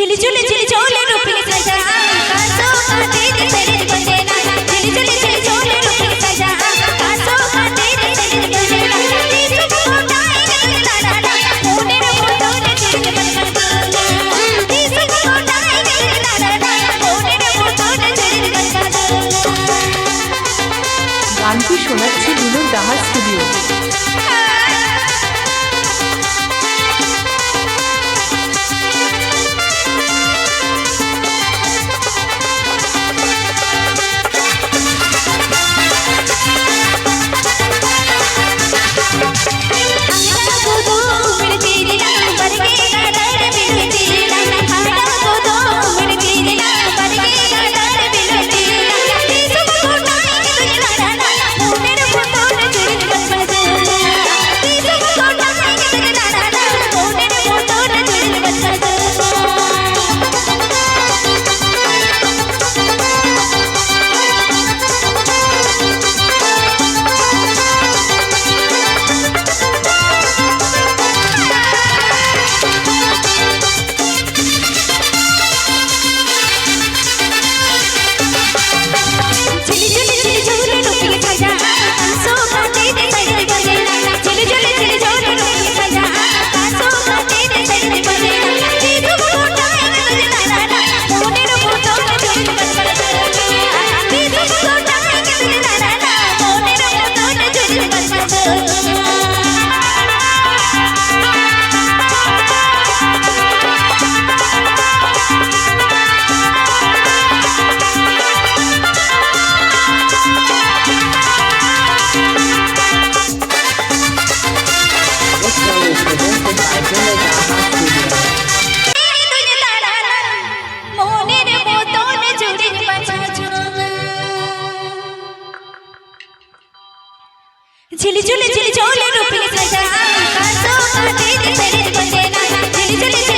झिली झुली झिली झोले रूपी सजा कासो का तेरे तेरे बंदेना झिली झुली झिली झोले रूपी सजा कासो का तेरे तेरे बंदेना तीस को टाइम लड़ा लड़ा मोने रे मोने तेरे बंदेना तीस को टाइम लड़ा लड़ा मोने रे मोने तेरे बंदेना গানটি শোনাচ্ছি বিনোদ দাহার স্টুডিও। झिली झुली झिली झोले रूपी सजा कासो का तेरे तेरे बंदेना झिली झुली